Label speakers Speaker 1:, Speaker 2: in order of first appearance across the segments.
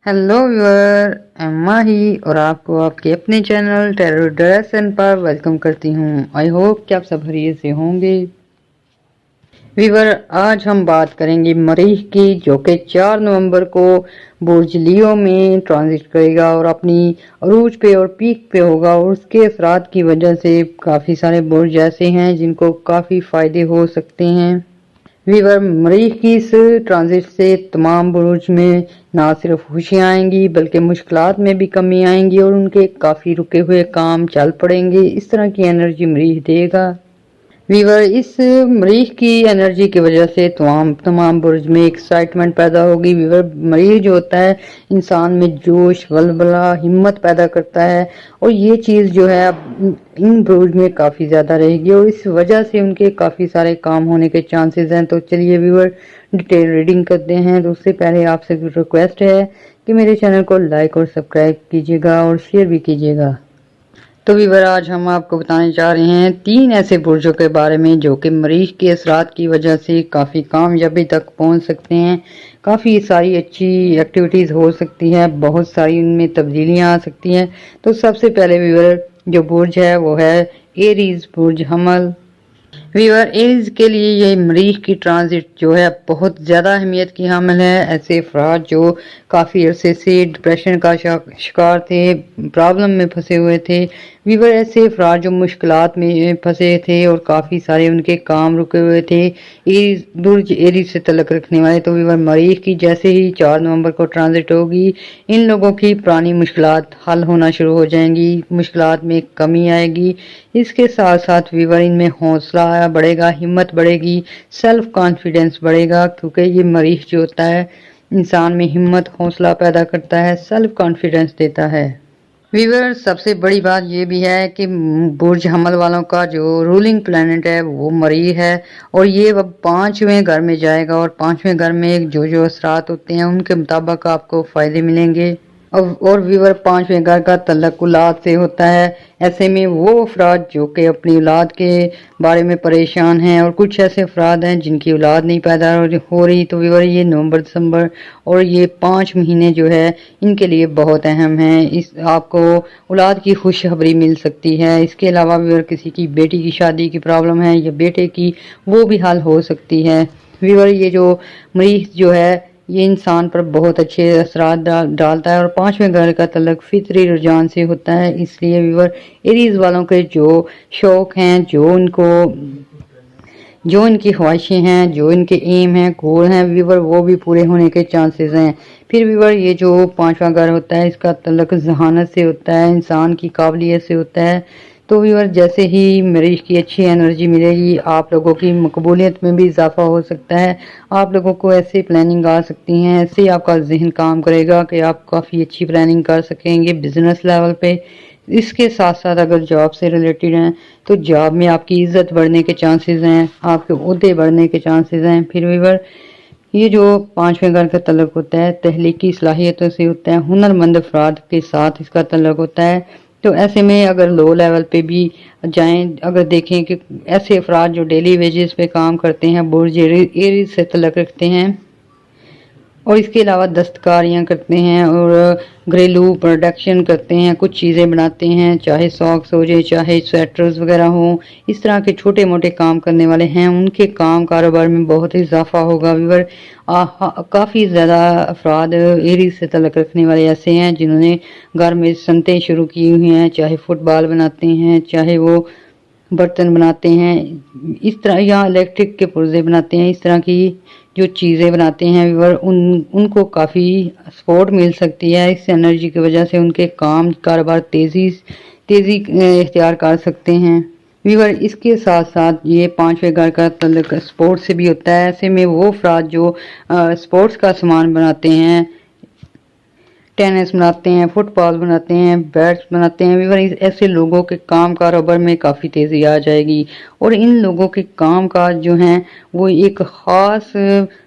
Speaker 1: Hello viewer, Emma ही और आपको आपके अपने चैनल टेरो ड्रेसन पर वेलकम करती हूँ। आई होप कि आप सब खैरियत से होंगे। व्यूअर, आज हम बात करेंगे मरीख की, जो कि 4 नवंबर को बुर्ज लियो में ट्रांजिट करेगा और अपनी अरूज पे और पीक पे होगा। और उसके असरात की वजह से काफ़ी सारे बुर्ज ऐसे हैं जिनको काफ़ी फ़ायदे हो सकते हैं। वीवर, मरीख की इस ट्रांजिट से तमाम बुरुज में ना सिर्फ खुशियां आएंगी बल्कि मुश्किलात में भी कमी आएंगी और उनके काफ़ी रुके हुए काम चल पड़ेंगे। इस तरह की एनर्जी मरीख देगा। वीवर, इस मरीख की एनर्जी की वजह से तमाम बुर्ज में एक्साइटमेंट पैदा होगी। वीवर, मरीख जो होता है इंसान में जोश, वलवला, हिम्मत पैदा करता है और ये चीज़ जो है अब इन बुर्ज में काफ़ी ज़्यादा रहेगी और इस वजह से उनके काफ़ी सारे काम होने के चांसेस हैं। तो चलिए व्यूअर, डिटेल रीडिंग करते हैं। तो उससे पहले आपसे रिक्वेस्ट है कि मेरे चैनल को लाइक और सब्सक्राइब कीजिएगा और शेयर भी कीजिएगा। तो व्यूअर, आज हम आपको बताने जा रहे हैं 3 ऐसे बुर्जों के बारे में जो कि मरीख के असरात की वजह से काफ़ी कामयाबी तक पहुंच सकते हैं। काफ़ी सारी अच्छी एक्टिविटीज़ हो सकती है, बहुत सारी उनमें तब्दीलियां आ सकती हैं। तो सबसे पहले व्यूअर जो बुर्ज है वो है एरीज बुर्ज हमल। व्यूअर, एरीज के लिए ये मरीख की ट्रांजिट जो है बहुत ज़्यादा अहमियत की हामिल है। ऐसे अफराद जो काफ़ी अरसे से डिप्रेशन का शिकार थे, प्रॉब्लम में फंसे हुए थे। व्यूअर, ऐसे अफराद जो मुश्किलात में फंसे थे और काफ़ी सारे उनके काम रुके हुए थे, एरीज बुर्ज एरीज से तल्लुक़ रखने वाले। तो व्यूअर, मरीख की जैसे ही 4 नवंबर को ट्रांजिट होगी, इन लोगों की पुरानी मुश्किलात हल होना शुरू हो जाएंगी, मुश्किलात में कमी आएगी। इसके साथ साथ व्यूअर, इनमें हौसला बढ़ेगा, हिम्मत बढ़ेगी, सेल्फ कॉन्फिडेंस बढ़ेगा, क्योंकि ये मरीख जो होता है इंसान में हिम्मत, हौसला पैदा करता है, सेल्फ कॉन्फिडेंस देता है। व्यूअर, सबसे बड़ी बात ये भी है कि बुर्ज हमल वालों का जो रूलिंग प्लैनेट है वो मरीख है और ये अब 5वें घर में जाएगा और 5वें घर में जो जो असरात होते हैं उनके मुताबिक आपको फ़ायदे मिलेंगे। और व्यूअर, 5वें घर का तल्लुक़ औलाद से होता है। ऐसे में वो अफराद जो कि अपनी औलाद के बारे में परेशान हैं और कुछ ऐसे अफराद हैं जिनकी औलाद नहीं पैदा हो रही, तो व्यूअर ये नवंबर, दिसंबर और ये 5 महीने जो है इनके लिए बहुत अहम हैं। इस आपको औलाद की खुशखबरी मिल सकती है। इसके अलावा व्यूअर, किसी की बेटी की शादी की प्रॉब्लम है या बेटे की, वो भी हल हो सकती है। व्यूअर, ये जो मरीख जो है ये इंसान पर बहुत अच्छे असरात डालता है और 5वें घर का तल्लुक़ फितरी रुझान से होता है। इसलिए व्यूअर, एरीज वालों के जो शौक हैं, जो इनकी ख्वाहिशें हैं, जो इनके एम हैं, गोल हैं व्यूअर, वो भी पूरे होने के चांसेस हैं। फिर व्यूअर, ये जो 5वां घर होता है इसका तल्लुक़ ज़हानत से होता है, इंसान की काबिलियत से होता है। तो व्यूअर, जैसे ही मरीख की अच्छी एनर्जी मिलेगी, आप लोगों की मकबूलियत में भी इजाफा हो सकता है। आप लोगों को ऐसे प्लानिंग आ सकती हैं, ऐसे ही आपका जहन काम करेगा कि आप काफ़ी अच्छी प्लानिंग कर सकेंगे बिजनेस लेवल पे। इसके साथ साथ अगर जॉब से रिलेटेड हैं तो जॉब में आपकी इज्जत बढ़ने के चांसेस हैं, आपके ओहदे बढ़ने के चांसेस हैं। फिर व्यूअर, ये जो 5वें घर का तल्लुक़ होता है तहलीकी सलाहियतों से होता है, हुनरमंद अफराद के साथ इसका तल्लुक़ होता है। तो ऐसे में अगर लो लेवल पे भी जाएं, अगर देखें कि ऐसे अफराद जो डेली वेजेस पे काम करते हैं, बुर्ज एरीज से तल्लुक़ रखते हैं और इसके अलावा दस्तकारियाँ करते हैं और घरेलू प्रोडक्शन करते हैं, कुछ चीज़ें बनाते हैं, चाहे सॉक्स हो जाए, चाहे स्वेटर्स वगैरह हों, इस तरह के छोटे मोटे काम करने वाले हैं, उनके काम कारोबार में बहुत इजाफा होगा। व्यूअर, काफ़ी ज़्यादा अफराद एरीज से तल्लुक़ रखने वाले ऐसे हैं जिन्होंने घर में सनतें शुरू की हुई हैं, चाहे फुटबॉल बनाते हैं, चाहे वो बर्तन बनाते हैं, इस तरह या इलेक्ट्रिक के पुर्जे बनाते हैं, इस तरह की जो चीज़ें बनाते हैं व्यूअर, उनको काफ़ी सपोर्ट मिल सकती है। इस एनर्जी की वजह से उनके काम कारोबार तेज़ी इख्तियार कर सकते हैं। व्यूअर, इसके साथ साथ ये 5वें घर का तल्लुक़ स्पोर्ट्स से भी होता है। ऐसे में वो अफराद जो स्पोर्ट्स का सामान बनाते हैं, टेनिस बनाते हैं, फुटबॉल बनाते हैं, बैट्स बनाते हैं व्यूअर, ऐसे लोगों के काम कारोबार में काफ़ी तेज़ी आ जाएगी और इन लोगों के काम काज जो हैं वो एक ख़ास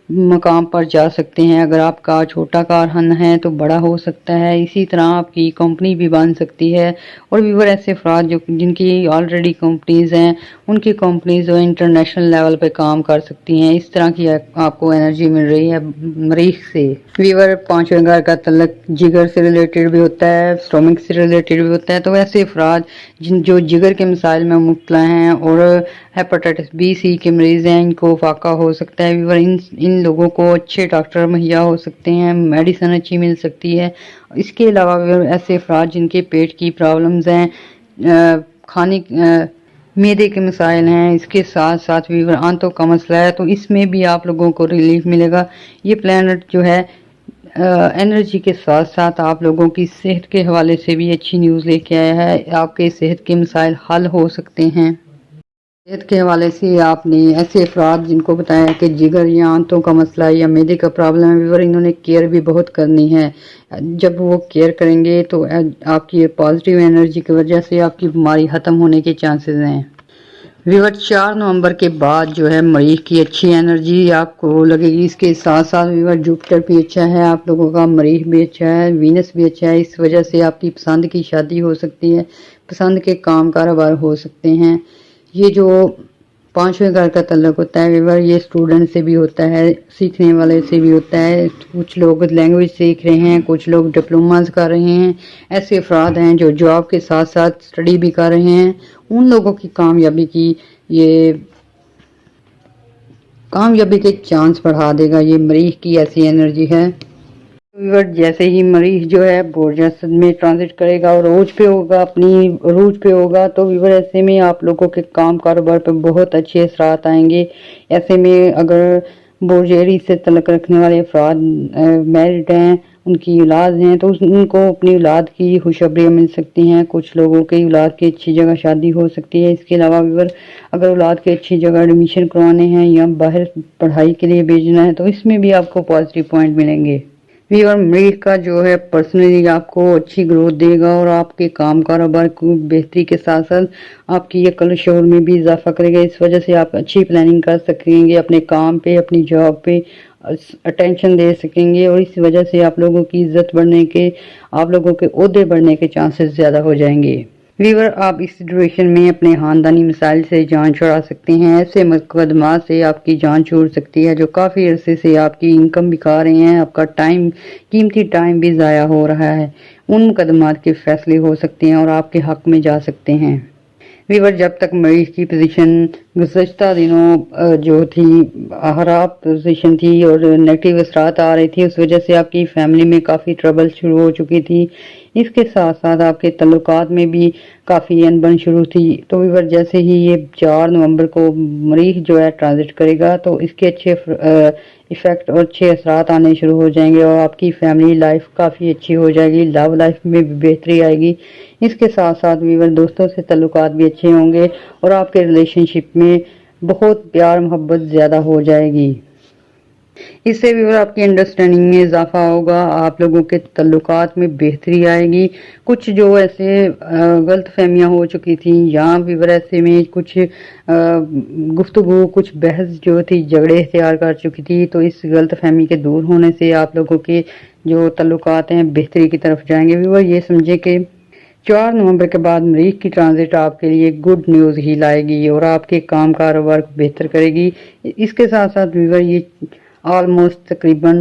Speaker 1: मकाम पर जा सकते हैं। अगर आपका छोटा कारखाना है तो बड़ा हो सकता है, इसी तरह आपकी कंपनी भी बन सकती है। और व्यूअर ऐसे अफराद जो जिनकी ऑलरेडी कंपनीज हैं, उनकी कंपनीज जो इंटरनेशनल लेवल पे काम कर सकती हैं, इस तरह की आपको एनर्जी मिल रही है मरीख से। व्यूअर पांचवें घर का तल्लक जिगर से रिलेटेड भी होता है, स्टोमिक से रिलेटेड भी होता है। तो ऐसे अफराद जो जिगर के मसाइल में मुब्तला हैं और हेपेटाइटिस बी सी के मरीज हैं, इनको फाका हो सकता है। व्यूअर इन लोगों को अच्छे डॉक्टर मुहैया हो सकते हैं, मेडिसिन अच्छी मिल सकती है। इसके अलावा व्यूअर ऐसे अफराद जिनके पेट की प्रॉब्लम्स हैं, खाने मैदे के मसाइल हैं, इसके साथ साथ व्यूअर आंतों का मसला है, तो इसमें भी आप लोगों को रिलीफ मिलेगा। ये प्लैनेट जो है एनर्जी के साथ साथ आप लोगों की सेहत के हवाले से भी अच्छी न्यूज़ लेके आया है। आपके सेहत के मसाइल हल हो सकते हैं। सेहत के हवाले से आपने ऐसे अफराद जिनको बताया कि जिगर या आंतों का मसला या मैदे का प्रॉब्लम है, व्यूअर इन्होंने केयर भी बहुत करनी है। जब वो केयर करेंगे तो आपकी पॉजिटिव एनर्जी की वजह से आपकी बीमारी ख़त्म होने के चांसेस हैं। व्यूअर 4 नवंबर के बाद जो है मरीख की अच्छी एनर्जी आपको लगेगी। इसके साथ साथ व्यूअर जुपिटर भी अच्छा है, आप लोगों का मरीख भी अच्छा है, वीनस भी अच्छा है। इस वजह से आपकी पसंद की शादी हो सकती है, पसंद के काम कारोबार हो सकते हैं। ये जो पांचवें घर का तल्लक होता है व्यूअर, ये स्टूडेंट से भी होता है, सीखने वाले से भी होता है। कुछ लोग लैंग्वेज सीख रहे हैं, कुछ लोग डिप्लोमास कर रहे हैं। ऐसे अफराद हैं जो जॉब के साथ साथ स्टडी भी कर रहे हैं। उन लोगों की कामयाबी के चांस बढ़ा देगा। ये मरीख की ऐसी एनर्जी है। व्यूअर जैसे ही मरीख जो है बोर्जस में ट्रांजिट करेगा और रोज पे होगा, अपनी रूज पे होगा, तो व्यूअर ऐसे में आप लोगों के काम कारोबार पे बहुत अच्छे असरात आएंगे। ऐसे में अगर बोर्जेरी से तल्लक रखने वाले अफराद मैरिड हैं, उनकी औलाद हैं, तो उनको अपनी औलाद की खुशखबरियाँ मिल सकती हैं। कुछ लोगों की औलाद की अच्छी जगह शादी हो सकती है। इसके अलावा व्यूअर अगर औलाद की अच्छी जगह एडमिशन करवाने हैं या बाहर पढ़ाई के लिए भेजना है, तो इसमें भी आपको पॉजिटिव पॉइंट मिलेंगे। व्यूअर मरीख का जो है पर्सनली आपको अच्छी ग्रोथ देगा और आपके काम कारोबार को बेहतरी के साथ साथ आपकी अक्ल शऊर में भी इजाफा करेगा। इस वजह से आप अच्छी प्लानिंग कर सकेंगे, अपने काम पे, अपनी जॉब पे अटेंशन दे सकेंगे और इस वजह से आप लोगों की इज्जत बढ़ने के, आप लोगों के ओहदे बढ़ने के चांसेस ज़्यादा हो जाएंगे। व्यूअर आप इस सिचुएशन में अपने खानदानी मसाइल से जान छुड़ा सकते हैं। ऐसे मुकदमा से आपकी जान छूट सकती है जो काफ़ी अरसे से आपकी इनकम भी खा रहे हैं, आपका टाइम, कीमती टाइम भी ज़ाया हो रहा है। उन मुकदमात के फैसले हो सकते हैं और आपके हक में जा सकते हैं। व्यूअर जब तक मरीज की पोजीशन गुज़श्ता दिनों जो थी खराब पोजीशन थी और नेगेटिव असरात आ रही थी, उस वजह से आपकी फैमिली में काफ़ी ट्रबल शुरू हो चुकी थी। इसके साथ साथ आपके तल्लुकात में भी काफ़ी अनबन शुरू थी। तो व्यूअर जैसे ही ये 4 नवंबर को मरीख जो है ट्रांजिट करेगा, तो इसके अच्छे इफ़ेक्ट और अच्छे असरात आने शुरू हो जाएंगे और आपकी फैमिली लाइफ काफ़ी अच्छी हो जाएगी, लव लाइफ में भी बेहतरी आएगी। इसके साथ साथ व्यूअर दोस्तों से तल्लुकात भी अच्छे होंगे और आपके रिलेशनशिप में बहुत प्यार मोहब्बत ज़्यादा हो जाएगी। इससे व्यूअर आपकी अंडरस्टैंडिंग में इजाफा होगा, आप लोगों के तल्लुकात में बेहतरी आएगी। कुछ जो ऐसे गलत फहमियाँ हो चुकी थी या व्यूअर ऐसे में कुछ गुफ्तगू, कुछ बहस जो थी, झगड़े तैयार कर चुकी थी, तो इस गलत फहमी के दूर होने से आप लोगों के जो तल्लुकात हैं बेहतरी की तरफ जाएंगे। व्यूअर ये समझे कि 4 नवंबर के बाद मरीख की ट्रांजिट आपके लिए गुड न्यूज़ ही लाएगी और आपके काम कारोबार को बेहतर करेगी। इसके साथ साथ व्यूअर ये ऑलमोस्ट तकरीबन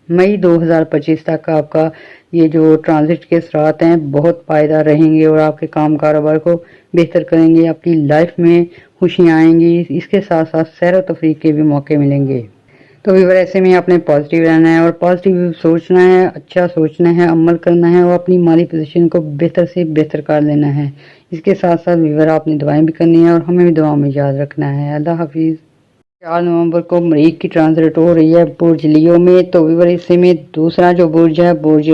Speaker 1: मई 2025 तक आपका ये जो ट्रांजिट के असरात हैं बहुत पायदार रहेंगे और आपके काम कारोबार को बेहतर करेंगे, आपकी लाइफ में खुशियाँ आएंगी। इसके साथ साथ सैर व तफरीह के भी मौके मिलेंगे। तो व्यूअर ऐसे में आपने पॉजिटिव रहना है और पॉजिटिव सोचना है, अच्छा सोचना है, अमल करना है और अपनी माली पोजीशन को बेहतर से बेहतर कर लेना है। इसके साथ साथ व्यूअर आपने दुआएं भी करनी है और हमें भी दुआओं में याद रखना है। अल्लाह हाफिज़। 4 नवंबर को मरीख की ट्रांजिट हो रही है बुर्ज लियो में। तो व्यूअर इसी में दूसरा जो बुर्ज है बुर्ज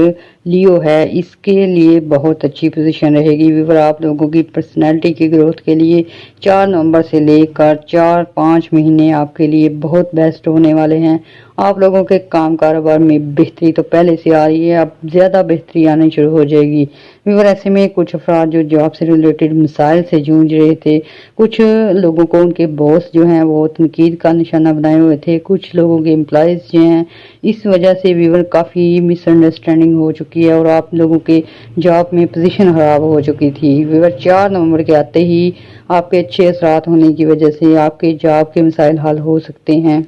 Speaker 1: लियो है, इसके लिए बहुत अच्छी पोजीशन रहेगी। व्यूअर आप लोगों की पर्सनैलिटी की ग्रोथ के लिए 4 नवंबर से लेकर 4-5 महीने आपके लिए बहुत बेस्ट होने वाले हैं। आप लोगों के काम कारोबार में बेहतरी तो पहले से आ रही है, अब ज़्यादा बेहतरी आनी शुरू हो जाएगी। व्यूअर ऐसे में कुछ अफराद जो जॉब से रिलेटेड मसाइल से जूझ रहे थे, कुछ लोगों को उनके बॉस जो हैं वो तनकीद का निशाना बनाए हुए थे, कुछ लोगों के एम्प्लॉयज़ जो हैं इस वजह से व्यूअर काफ़ी मिसअंडरस्टैंडिंग हो चुकी है और आप लोगों के जॉब में पोजीशन खराब हो चुकी थी। व्यूअर 4 नवंबर के आते ही आपके अच्छे असरात होने की वजह से आपके जॉब के मसाइल हल हो सकते हैं,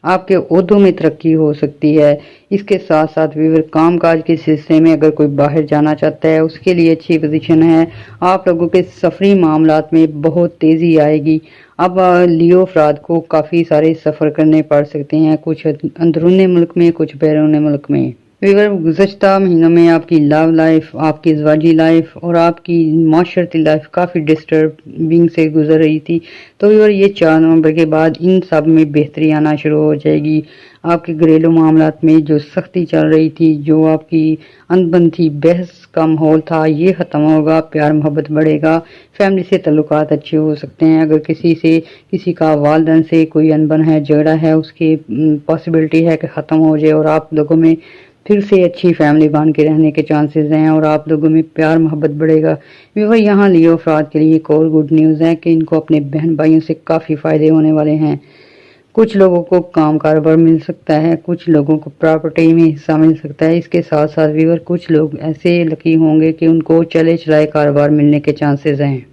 Speaker 1: आपके ओहदों में तरक्की हो सकती है। इसके साथ साथ व्यूअर कामकाज के सिलसिले में अगर कोई बाहर जाना चाहता है उसके लिए अच्छी पोजीशन है। आप लोगों के सफरी मामलात में बहुत तेज़ी आएगी। अब लियो अफराद को काफ़ी सारे सफ़र करने पड़ सकते हैं, कुछ अंदरूनी मुल्क में, कुछ बैरून मुल्क में। व्यूअर गुज़श्ता महीनों में आपकी लव लाइफ, आपकी ज़वाजी लाइफ और आपकी माशरती लाइफ काफ़ी डिस्टर्बिंग से गुजर रही थी, तो व्यूअर ये 4 नवंबर के बाद इन सब में बेहतरी आना शुरू हो जाएगी। आपके घरेलू मामलात में जो सख्ती चल रही थी, जो आपकी अनबन थी, बहस का माहौल था, ये ख़त्म होगा, प्यार मोहब्बत बढ़ेगा, फैमिली से ताल्लुकात अच्छे हो सकते हैं। अगर किसी का वालिदैन से कोई अनबन है, झगड़ा है, उसकी पॉसिबिलिटी है कि ख़त्म हो जाए और आप लोगों में फिर से अच्छी फैमिली बन के रहने के चांसेस हैं और आप लोगों में प्यार मोहब्बत बढ़ेगा। व्यूअर यहाँ लियो अफराद के लिए एक और गुड न्यूज़ है कि इनको अपने बहन भाइयों से काफ़ी फ़ायदे होने वाले हैं। कुछ लोगों को काम कारोबार मिल सकता है, कुछ लोगों को प्रॉपर्टी में हिस्सा मिल सकता है। इसके साथ साथ व्यूअर कुछ लोग ऐसे लकी होंगे कि उनको चले चलाए कारोबार मिलने के चांसेस हैं।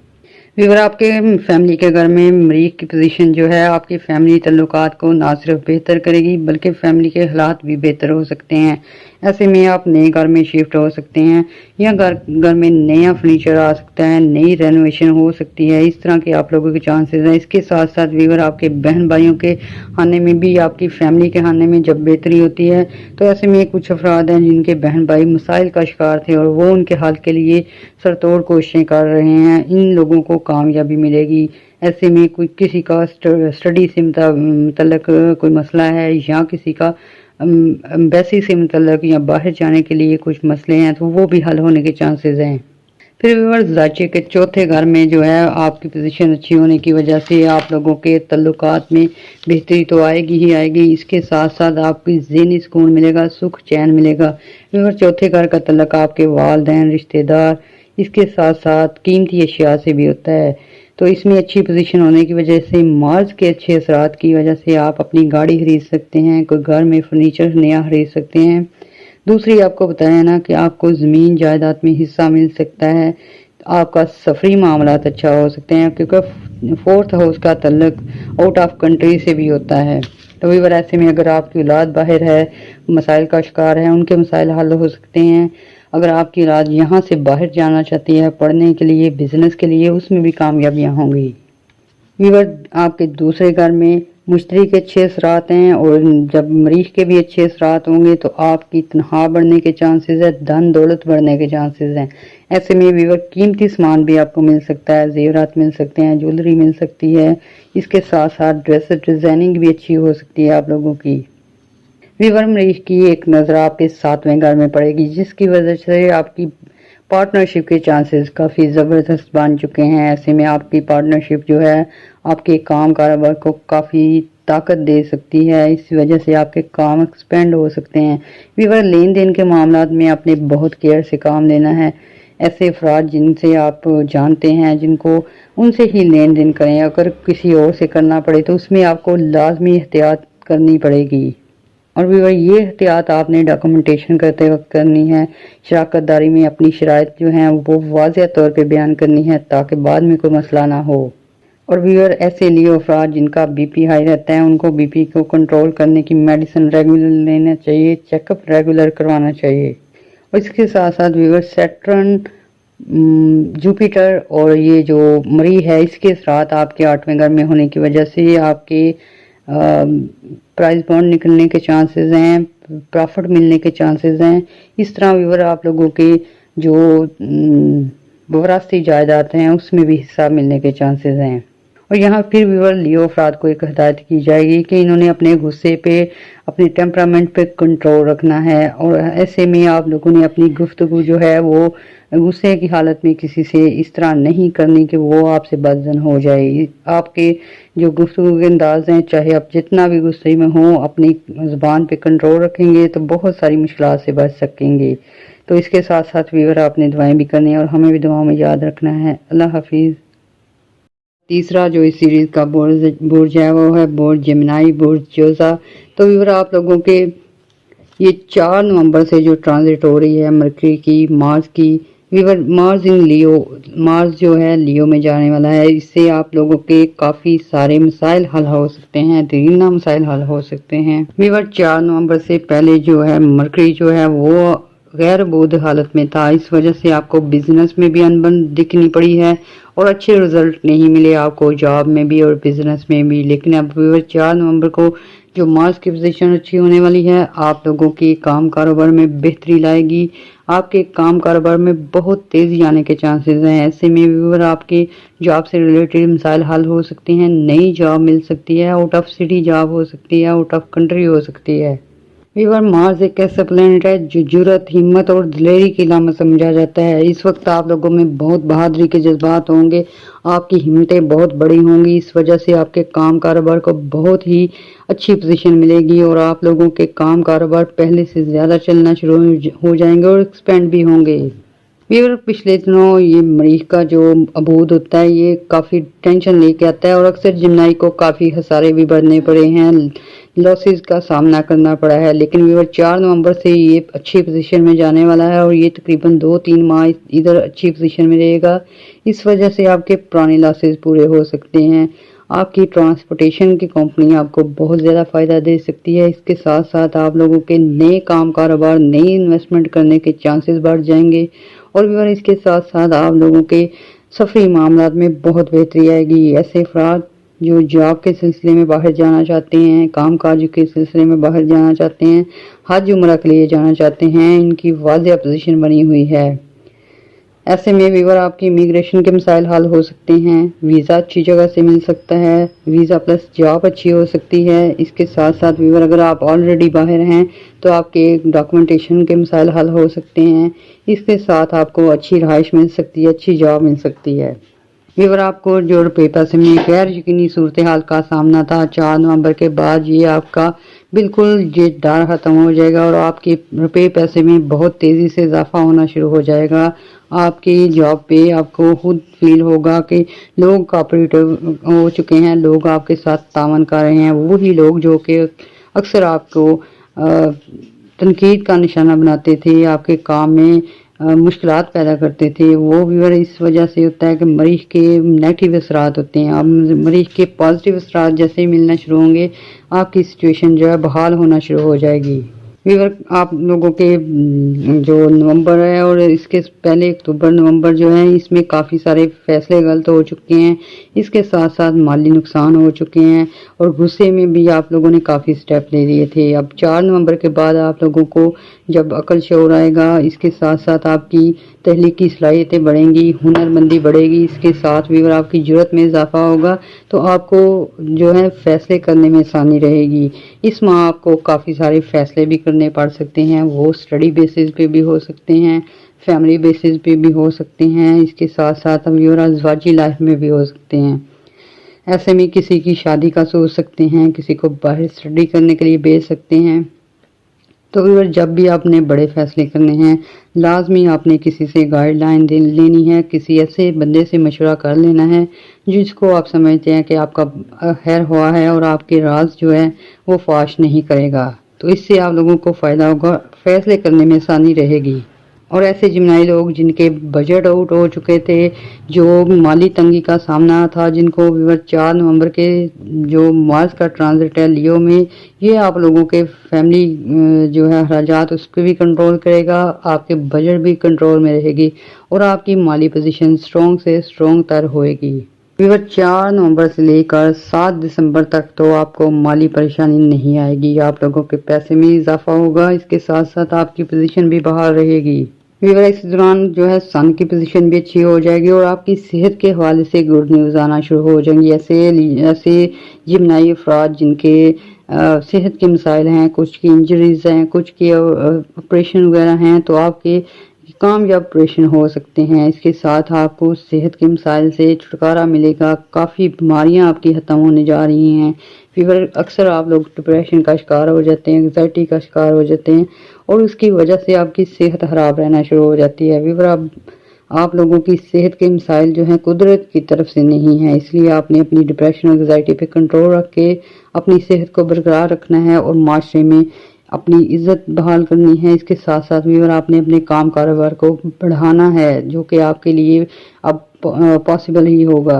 Speaker 1: व्यूअर आपके फैमिली के घर में मरीख की पोजीशन जो है आपकी फैमिली तल्लुकात को ना सिर्फ बेहतर करेगी बल्कि फैमिली के हालात भी बेहतर हो सकते हैं। ऐसे में आप नए घर में शिफ्ट हो सकते हैं या घर में नया फर्नीचर आ सकता है, नई रेनोवेशन हो सकती है, इस तरह के आप लोगों के चांसेस हैं। इसके साथ साथ व्यूअर आपके बहन भाइयों के खाने में भी, आपकी फैमिली के खाने में जब बेहतरी होती है तो ऐसे में कुछ अफराद हैं जिनके बहन भाई मसाइल का शिकार थे और वो उनके हल के लिए सरतोड़ कोशिशें कर रहे हैं, इन लोगों को कामयाबी मिलेगी। ऐसे में कोई किसी का स्टडी से मुतल्लक कोई मसला है या किसी का एम्बेसी से मुतल्लक या बाहर जाने के लिए कुछ मसले हैं तो वो भी हल होने के चांसेस हैं। फिर व्यूअर्स ज़ाचे के चौथे घर में जो है आपकी पोजीशन अच्छी होने की वजह से आप लोगों के तल्लुकात में बेहतरी तो आएगी ही आएगी। इसके साथ साथ आपकी ज़हनी सुकून मिलेगा, सुख चैन मिलेगा। व्यूअर्स चौथे घर का तल्लुक आपके वालिदैन, रिश्तेदार, इसके साथ साथ कीमती अशिया से भी होता है, तो इसमें अच्छी पोजीशन होने की वजह से मार्च के अच्छे असरात की वजह से आप अपनी गाड़ी खरीद सकते हैं, कोई घर में फर्नीचर नया खरीद सकते हैं। दूसरी आपको बताया ना कि आपको ज़मीन जायदाद में हिस्सा मिल सकता है, आपका सफरी मामलात अच्छा हो सकते हैं क्योंकि 4th हाउस का तल्लुक आउट ऑफ कंट्री से भी होता है। तो व्यूअर ऐसे में अगर आपकी औलाद बाहर है, मसाइल का शिकार है, उनके मसाइल हल हो सकते हैं। अगर आपकी औलाद यहाँ से बाहर जाना चाहती है पढ़ने के लिए, बिजनेस के लिए, उसमें भी कामयाबियाँ होंगी। व्यूअर आपके दूसरे घर में मुश्तरी के अच्छे असरात हैं और जब मरीख के भी अच्छे असरात होंगे तो आपकी तनख्वाह बढ़ने के चांसेस है, धन दौलत बढ़ने के चांसेस हैं। ऐसे में व्यूअर कीमती सामान भी आपको मिल सकता है, जेवरात मिल सकते हैं, ज्वेलरी मिल सकती है। इसके साथ साथ ड्रेस डिज़ाइनिंग भी अच्छी हो सकती है आप लोगों की। व्यूअर मरीख की एक नज़र आपके 7वें घर में पड़ेगी जिसकी वजह से आपकी पार्टनरशिप के चांसेस काफ़ी ज़बरदस्त बन चुके हैं। ऐसे में आपकी पार्टनरशिप जो है आपके काम कारोबार को काफ़ी ताकत दे सकती है, इस वजह से आपके काम एक्सपेंड हो सकते हैं। व्यूअर लेन देन के मामलात में आपने बहुत केयर से काम लेना है। ऐसे अफराद जिनसे आप जानते हैं जिनको, उनसे ही लेन देन करें। अगर किसी और से करना पड़े तो उसमें आपको लाजमी एहतियात करनी पड़ेगी और व्यूअर ये एहतियात आपने डॉक्यूमेंटेशन करते वक्त करनी है। शराकत दारी में अपनी शराइत जो हैं वो वाज़ेह तौर पे बयान करनी है ताकि बाद में कोई मसला ना हो। और व्यूअर ऐसे लियो अफराद जिनका बीपी हाई रहता है उनको बीपी को कंट्रोल करने की मेडिसिन रेगुलर लेना चाहिए, चेकअप रेगुलर करवाना चाहिए। और इसके साथ साथ व्यूअर सैटर्न, जुपिटर और ये जो मरी है इसके साथ आपके 8वें घर में होने की वजह से आपके प्राइस बॉन्ड निकलने के चांसेस हैं, प्रॉफिट मिलने के चांसेस हैं। इस तरह व्यूअर आप लोगों के जो विरासती जायदाद हैं उसमें भी हिस्सा मिलने के चांसेस हैं। اور یہاں پھر ویور لیو افراد کو ایک ہدایت کی جائے گی کہ انہوں نے اپنے غصے پہ، اپنے ٹیمپرامنٹ پہ کنٹرول رکھنا ہے، اور ایسے میں آپ لوگوں نے اپنی گفتگو جو ہے وہ غصے کی حالت میں کسی سے اس طرح نہیں کرنی کہ وہ آپ سے بدزن ہو جائے۔ آپ کے جو گفتگو کے انداز ہیں، چاہے آپ جتنا بھی غصے میں ہوں، اپنی زبان پہ کنٹرول رکھیں گے تو بہت ساری مشکلات سے بچ سکیں گے۔ تو اس کے ساتھ ساتھ ویور آپ نے دعائیں بھی کرنی ہیں اور ہمیں بھی دعاؤں میں یاد رکھنا ہے۔ اللہ حافظ۔ تیسرا جو اس سیریز کا برج ہے وہ ہے برج جیمنائی، برج جوزا۔ تو ویور آپ لوگوں کے یہ 4 نومبر سے جو ٹرانزٹ ہو رہی ہے مرکری کی، مارس کی، ویور مارس ان لیو، مارس جو ہے لیو میں جانے والا ہے۔ اس سے آپ لوگوں کے کافی سارے مسائل حل ہو سکتے ہیں، دیرینہ مسائل حل ہو سکتے ہیں۔ ویور 4 نومبر سے پہلے جو ہے مرکری جو ہے وہ غیر بود حالت میں تھا، اس وجہ سے آپ کو بزنس میں بھی انبن دکھنی پڑی ہے اور اچھے رزلٹ نہیں ملے آپ کو جاب میں بھی اور بزنس میں بھی۔ لیکن اب ویور 4 نومبر کو جو مارس کی پوزیشن اچھی ہونے والی ہے، آپ لوگوں کی کام کاروبار میں بہتری لائے گی، آپ کے کام کاروبار میں بہت تیزی آنے کے چانسز ہیں۔ ایسے میں ویور آپ کے جاب سے ریلیٹڈ مسائل حل ہو سکتے ہیں، نئی جاب مل سکتی ہے، آؤٹ آف سٹی جاب ہو سکتی ہے، آؤٹ آف کنٹری ہو سکتی ہے۔ ویور مارس ایک ایسا پلانٹ ہے جو جرات، ہمت اور دلیری کی علامت سمجھا جاتا ہے۔ اس وقت آپ لوگوں میں بہت بہادری کے جذبات ہوں گے، آپ کی ہمتیں بہت بڑی ہوں گی، اس وجہ سے آپ کے کام کاروبار کو بہت ہی اچھی پوزیشن ملے گی اور آپ لوگوں کے کام کاروبار پہلے سے زیادہ چلنا شروع ہو جائیں گے اور ایکسپینڈ بھی ہوں گے۔ ویور پچھلے دنوں یہ مریخ کا جو عبور ہوتا ہے یہ کافی ٹینشن لے کے آتا ہے اور اکثر جمنائی کو کافی خسارے بھی بڑھنے پڑے ہیں، لاسز کا سامنا کرنا پڑا ہے۔ لیکن ویور 4 نومبر سے یہ اچھی پوزیشن میں جانے والا ہے اور یہ تقریباً 2-3 ماہ ادھر اچھی پوزیشن میں رہے گا، اس وجہ سے آپ کے پرانے لاسز پورے ہو سکتے ہیں۔ آپ کی ٹرانسپورٹیشن کی کمپنی آپ کو بہت زیادہ فائدہ دے سکتی ہے۔ اس کے ساتھ ساتھ آپ لوگوں کے نئے کام کاروبار، نئی انویسٹمنٹ کرنے کے چانسز بڑھ جائیں گے اور ویور اس کے ساتھ ساتھ آپ لوگوں کے سفری معاملات میں بہت بہتری آئے گی۔ ایسے افراد جو جاب کے سلسلے میں باہر جانا چاہتے ہیں، کام کاج کے سلسلے میں باہر جانا چاہتے ہیں، حج عمرہ کے لیے جانا چاہتے ہیں، ان کی واضح پوزیشن بنی ہوئی ہے۔ ایسے میں ویور آپ کی امیگریشن کے مسائل حل ہو سکتے ہیں، ویزا اچھی جگہ سے مل سکتا ہے، ویزا پلس جاب اچھی ہو سکتی ہے۔ اس کے ساتھ ساتھ ویور اگر آپ آلریڈی باہر ہیں تو آپ کے ڈاکومنٹیشن کے مسائل حل ہو سکتے ہیں، اس کے ساتھ آپ کو اچھی رہائش مل سکتی ہے، اچھی جاب مل سکتی ہے۔ ویور آپ کو جو روپے پیسے میں غیر یقینی صورتحال کا سامنا تھا 4 نومبر کے بعد یہ آپ کا بالکل یہ ڈر ختم ہو جائے گا اور آپ کے روپے پیسے میں بہت تیزی سے اضافہ ہونا شروع ہو جائے گا۔ آپ کی جاب پہ آپ کو خود فیل ہوگا کہ لوگ کوآپریٹو ہو چکے ہیں، لوگ آپ کے ساتھ تعاون کر رہے ہیں، وہی لوگ جو کہ اکثر آپ کو تنقید کا نشانہ بناتے تھے، آپ کے کام میں مشکلات پیدا کرتے تھے، وہ ویور اس وجہ سے ہوتا ہے کہ مریخ کے نیگیٹو اثرات ہوتے ہیں۔ اب مریخ کے پازیٹیو اثرات جیسے ہی ملنا شروع ہوں گے آپ کی سچویشن جو ہے بحال ہونا شروع ہو جائے گی۔ ویور آپ لوگوں کے جو نومبر ہے اور اس کے پہلے اکتوبر نومبر جو ہے اس میں کافی سارے فیصلے غلط ہو چکے ہیں، اس کے ساتھ ساتھ مالی نقصان ہو چکے ہیں اور غصے میں بھی آپ لوگوں نے کافی سٹیپ لے لیے تھے۔ اب 4 نومبر کے بعد آپ لوگوں کو جب عقل شعور آئے گا، اس کے ساتھ ساتھ آپ کی تخلیقی صلاحیتیں بڑھیں گی، ہنر مندی بڑھے گی، اس کے ساتھ ویور آپ کی جرات میں اضافہ ہوگا تو آپ کو جو ہے فیصلے کرنے میں آسانی رہے گی۔ اس ماہ آپ کو کافی سارے فیصلے بھی کرنے پڑ سکتے ہیں، وہ اسٹڈی بیسس پہ بھی ہو سکتے ہیں، فیملی بیسس پہ بھی ہو سکتے ہیں، اس کے ساتھ ساتھ ویور ازواجی لائف میں بھی ہو سکتے ہیں۔ ایسے میں کسی کی شادی کا سوچ سکتے ہیں، کسی کو باہر اسٹڈی کرنے کے لیے بھیج سکتے ہیں۔ تو ویور جب بھی آپ نے بڑے فیصلے کرنے ہیں لازمی آپ نے کسی سے گائیڈ لائن لینی ہے، کسی ایسے بندے سے مشورہ کر لینا ہے جس کو آپ سمجھتے ہیں کہ آپ کا خیر ہوا ہے اور آپ کے راز جو ہے وہ فاش نہیں کرے گا، تو اس سے آپ لوگوں کو فائدہ ہوگا، فیصلے کرنے میں آسانی رہے گی۔ اور ایسے جمنائی لوگ جن کے بجٹ آؤٹ ہو چکے تھے، جو مالی تنگی کا سامنا تھا، جن کو ویور 4 نومبر کے جو مارس کا ٹرانزٹ ہے لیو میں، یہ آپ لوگوں کے فیملی جو ہے اخراجات اس کو بھی کنٹرول کرے گا، آپ کے بجٹ بھی کنٹرول میں رہے گی اور آپ کی مالی پوزیشن سٹرونگ سے سٹرونگ تر ہوئے گی۔ ویور 4 نومبر سے لے کر 7 دسمبر تک تو آپ کو مالی پریشانی نہیں آئے گی، آپ لوگوں کے پیسے میں اضافہ ہوگا، اس کے ساتھ ساتھ آپ کی پوزیشن بھی بحال رہے گی۔ व्यूअर इस दौरान जो है सन की पोजीशन भी अच्छी हो जाएगी और आपकी सेहत के हवाले से गुड न्यूज़ आना शुरू हो जाएंगी। ऐसे जिम्नाई अफराद जिनके सेहत के मसाइल हैं, कुछ की इंजरीज हैं, कुछ के ऑपरेशन वगैरह हैं, तो आपके कामयाब ऑपरेशन हो सकते हैं। इसके साथ आपको सेहत के मसाइल से छुटकारा मिलेगा। काफ़ी बीमारियां आपकी ख़त्म होने जा रही हैं। फीवर अक्सर आप लोग डिप्रेशन का शिकार हो जाते हैं, एंग्जाइटी का शिकार हो जाते हैं और उसकी वजह से आपकी सेहत ख़राब रहना शुरू हो जाती है। फीवर आप लोगों की सेहत के मसाइल जो हैं कुदरत की तरफ से नहीं है, इसलिए आपने अपनी डिप्रेशन और एंग्जाइटी पे कंट्रोल रख के अपनी सेहत को बरकरार रखना है और माशरे में अपनी इज्जत बहाल करनी है। इसके साथ साथ व्यूअर आपने अपने काम कारोबार को बढ़ाना है, जो कि आपके लिए अब पॉसिबल ही होगा।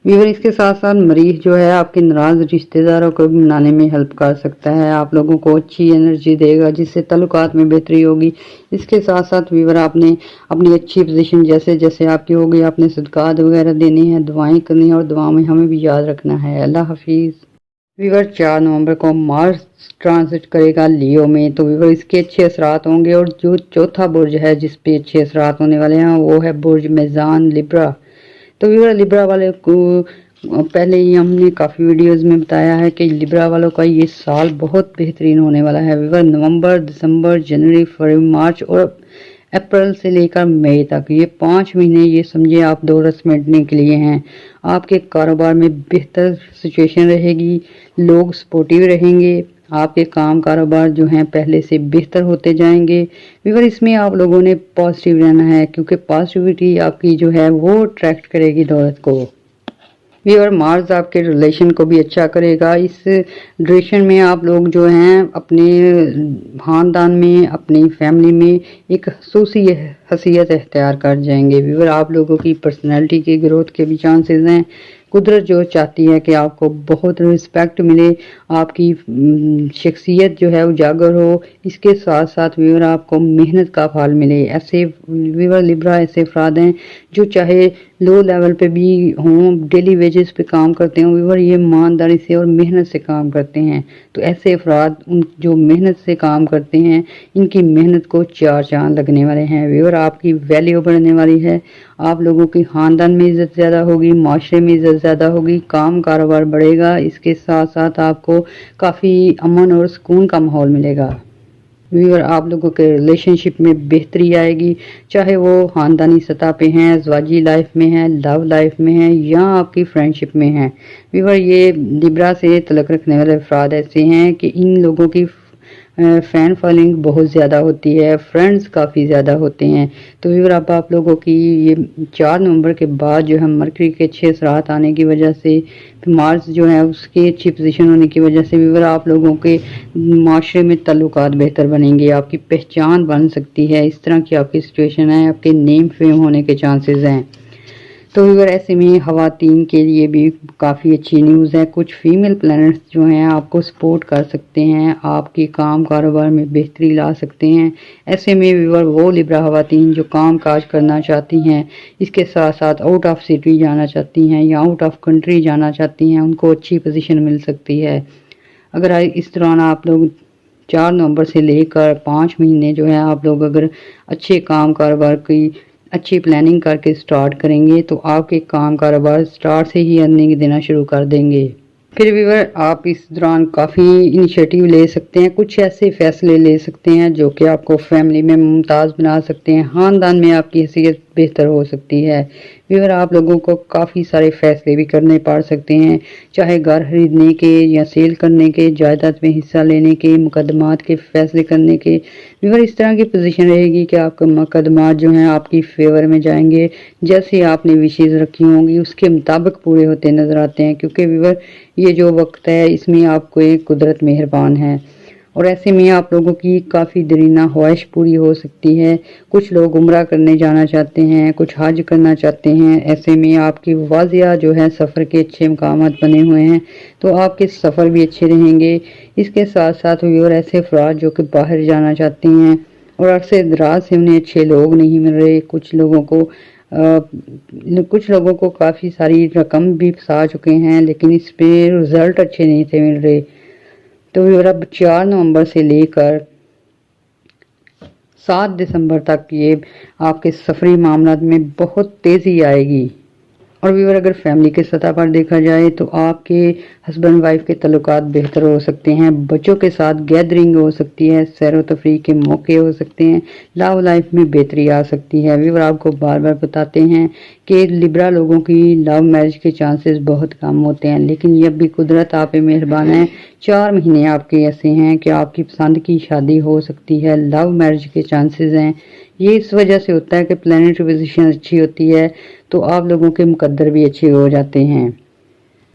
Speaker 1: व्यूअर इसके साथ साथ मरीज जो है आपके नाराज रिश्तेदारों को भी मनाने में हेल्प कर सकता है, आप लोगों को अच्छी एनर्जी देगा जिससे ताल्लुकात में बेहतरी होगी। इसके साथ साथ व्यूअर आपने अपनी अच्छी पोजीशन जैसे जैसे आपकी होगी, आपने सदकात वगैरह देनी है, दुआएं करनी है और दुआ में हमें भी याद रखना है। अल्लाह हाफिज़। व्यूअर 4 नवंबर को मार्स ट्रांजिट करेगा लियो में, तो व्यूअर इसके अच्छे असरात होंगे और जो चौथा बुर्ज है जिस पे अच्छे असरात होने वाले हैं वो है बुर्ज मेज़ान लिब्रा। तो व्यूअर लिब्रा वाले को पहले ही हमने काफ़ी वीडियोस में बताया है कि लिब्रा वालों का ये साल बहुत बेहतरीन होने वाला है। व्यूअर नवंबर, दिसंबर, जनवरी, फरवरी, मार्च और अप्रैल से लेकर मई तक ये 5 महीने ये समझे आप दो रस्मेंटने के लिए हैं। आपके कारोबार में बेहतर सिचुएशन रहेगी, लोग सपोर्टिव रहेंगे, आपके काम कारोबार जो हैं पहले से बेहतर होते जाएंगे। व्यूअर इसमें आप लोगों ने पॉजिटिव रहना है क्योंकि पॉजिटिविटी आपकी जो है वो अट्रैक्ट करेगी दौलत को। व्यूअर मार्स आपके रिलेशन को भी अच्छा करेगा। इस ड्यूरेशन में आप लोग जो हैं अपने ख़ानदान में, अपनी फैमिली में एक खसूसी हैसियत इख्तियार कर जाएंगे। व्यूअर आप लोगों की पर्सनैलिटी के ग्रोथ के भी चांसेस हैं। कुदरत जो चाहती है कि आपको बहुत रिस्पेक्ट मिले, आपकी शख्सियत जो है उजागर हो, इसके साथ साथ व्यूअर आपको मेहनत का फल मिले। ऐसे व्यूअर लिब्रा ऐसे अफराद हैं जो चाहे लो लेवल पे भी हों, डेली वेजेस पे काम करते हैं व्यूअर, ये ईमानदारी से और मेहनत से काम करते हैं। तो ऐसे अफराद जो मेहनत से काम करते हैं इनकी मेहनत को 4 चांद लगने वाले हैं। व्यूअर आपकी वैल्यू बढ़ने वाली है, आप लोगों की ख़ानदान में इज़्ज़त ज़्यादा होगी, माशरे में इज़्ज़त ज़्यादा होगी, काम कारोबार बढ़ेगा। इसके साथ साथ आपको काफ़ी अमन और सुकून का माहौल मिलेगा। व्यूअर आप लोगों के रिलेशनशिप में बेहतरी आएगी, चाहे वो ख़ानदानी सतह पे हैं, ज़वाजी लाइफ में हैं, लव लाइफ में हैं या आपकी फ्रेंडशिप में हैं। व्यूअर ये लिब्रा से तल्लुक़ रखने वाले अफराद ऐसे हैं कि इन लोगों की फ़ैन फॉलोइंग बहुत ज़्यादा होती है, फ्रेंड्स काफ़ी ज़्यादा होते हैं। तो व्यूअर अब आप लोगों की ये 4 नवंबर के बाद जो है मरकरी के अच्छे असरात आने की वजह से, मार्स जो है उसकी अच्छी पोजीशन होने की वजह से व्यूअर आप लोगों के माशरे में ताल्लुकात बेहतर बनेंगे, आपकी पहचान बन सकती है। इस तरह की आपकी सिचुएशन है, आपके नेम फेम होने के चांसेस हैं। तो व्यूअर ऐसे में ख़वातीन के लिए भी काफ़ी अच्छी न्यूज़ है। कुछ फीमेल प्लैनेट्स जो हैं आपको सपोर्ट कर सकते हैं, आपके काम कारोबार में बेहतरी ला सकते हैं। ऐसे में व्यूअर वो लिब्रा ख़वातीन जो काम काज करना चाहती हैं, इसके साथ साथ आउट ऑफ सिटी जाना चाहती हैं या आउट ऑफ कंट्री जाना चाहती हैं, उनको अच्छी पोजीशन मिल सकती है। अगर इस दौरान आप लोग 4 नवंबर से लेकर 5 महीने जो है आप लोग अगर अच्छे काम कारोबार की अच्छी प्लानिंग करके स्टार्ट करेंगे तो आपके काम कारोबार स्टार्ट से ही अर्निंग देना शुरू कर देंगे। फिर व्यूअर आप इस दौरान काफ़ी इनिशिएटिव ले सकते हैं, कुछ ऐसे फैसले ले सकते हैं जो कि आपको फैमिली में मुमताज़ बना सकते हैं, ख़ानदान में आपकी हैसियत बेहतर हो सकती है। व्यूअर आप लोगों को काफ़ी सारे फैसले भी करने पड़ सकते हैं, चाहे घर खरीदने के या सेल करने के, जायदाद में हिस्सा लेने के, मुकदमात के फैसले करने के। व्यूअर इस तरह की पोजीशन रहेगी कि आपके मुकदमात जो हैं आपकी फेवर में जाएंगे, जैसे आपने विशेज़ रखी होंगी उसके मुताबिक पूरे होते नज़र आते हैं, क्योंकि व्यूअर ये जो वक्त है इसमें आपको एक कुदरत मेहरबान है और ऐसे में आप लोगों की काफ़ी दरीना ख्वाहिश पूरी हो सकती है। कुछ लोग उम्रा करने जाना चाहते हैं, कुछ हज करना चाहते हैं। ऐसे में आपकी वाजिया जो है सफ़र के अच्छे मकामात बने हुए हैं, तो आपके सफ़र भी अच्छे रहेंगे। इसके साथ साथ व्यूअर ऐसे अफराद जो कि बाहर जाना चाहते हैं और अरसे दराज से उन्हें अच्छे लोग नहीं मिल रहे, कुछ लोगों को काफ़ी सारी रकम भी फंसा चुके हैं लेकिन इस पे रिज़ल्ट अच्छे नहीं थे मिल रहे। तो व्यूअर अब 4 नवंबर से लेकर 7 दिसंबर तक ये आपके सफरी मामलात में बहुत तेज़ी आएगी। और व्यूअर अगर फैमिली के सतह पर देखा जाए तो आपके हस्बैंड वाइफ के तल्लुकात बेहतर हो सकते हैं, बच्चों के साथ गैदरिंग हो सकती है, सैर व तफरीह के मौके हो सकते हैं, लव लाइफ में बेहतरी आ सकती है। व्यूअर आपको बार बार बताते हैं कि लिब्रा लोगों की लव मैरिज के चांसेस बहुत कम होते हैं, लेकिन जब भी कुदरत आप पे मेहरबान है, 4 महीने आपके ऐसे हैं कि आपकी पसंद की शादी हो सकती है, लव मैरिज के चांसेस हैं। ये इस वजह से होता है कि प्लैनेटरी पोजीशन अच्छी होती है तो आप लोगों के मुकद्दर भी अच्छे हो जाते हैं।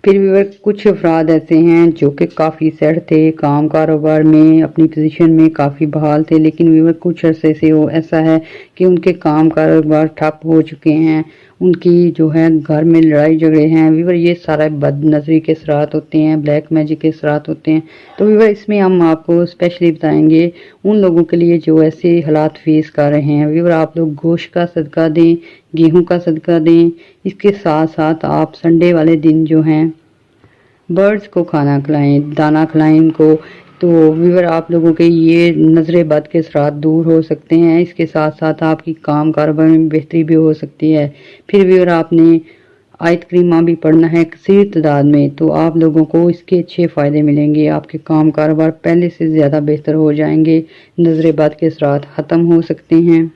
Speaker 1: फिर भी कुछ अफराद ऐसे हैं जो कि काफ़ी सेट थे, काम कारोबार में अपनी पोजीशन में काफ़ी बहाल थे, लेकिन व्यूअर कुछ अरसे से वो ऐसा है कि उनके काम कारोबार ठप हो चुके हैं, उनकी जो है घर में लड़ाई झगड़े हैं। व्यूअर ये सारा बदनज़री के असरात होते हैं, ब्लैक मैजिक के असरात होते हैं। तो व्यूअर इसमें हम आपको स्पेशली बताएंगे उन लोगों के लिए जो ऐसे हालात फेस कर रहे हैं। व्यूअर आप लोग गोश्त का सदका दें, गेहूं का सदका दें, इसके साथ साथ आप संडे वाले दिन जो हैं बर्ड्स को खाना खिलाएं, दाना खिलाएं इनको। तो व्यूअर आप लोगों के ये नज़र बद के असरात दूर हो सकते हैं, इसके साथ साथ आपकी काम कारोबार में बेहतरी भी हो सकती है। फिर व्यूअर आपने आयत करीमा भी पढ़ना है कसीर तादाद में, तो आप लोगों को इसके अच्छे फ़ायदे मिलेंगे, आपके काम कारोबार पहले से ज़्यादा बेहतर हो जाएंगे, नज़र बद के असरात ख़त्म हो सकते हैं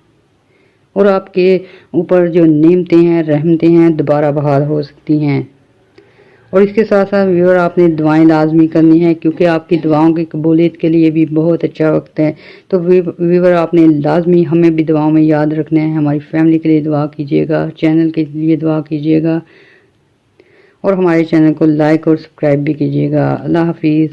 Speaker 1: और आपके ऊपर जो नेमतें हैं, रहमतें हैं, दोबारा बहाल हो सकती हैं। और इसके साथ साथ व्यूअर आपने दुआएं लाजमी करनी है, क्योंकि आपकी दुआओं की कबूलियत के लिए भी बहुत अच्छा वक्त है। तो व्यूअर आपने लाजमी हमें भी दुआओं में याद रखना है, हमारी फैमिली के लिए दुआ कीजिएगा, चैनल के लिए दुआ कीजिएगा और हमारे चैनल को लाइक और सब्सक्राइब भी कीजिएगा। अल्लाह हाफिज़।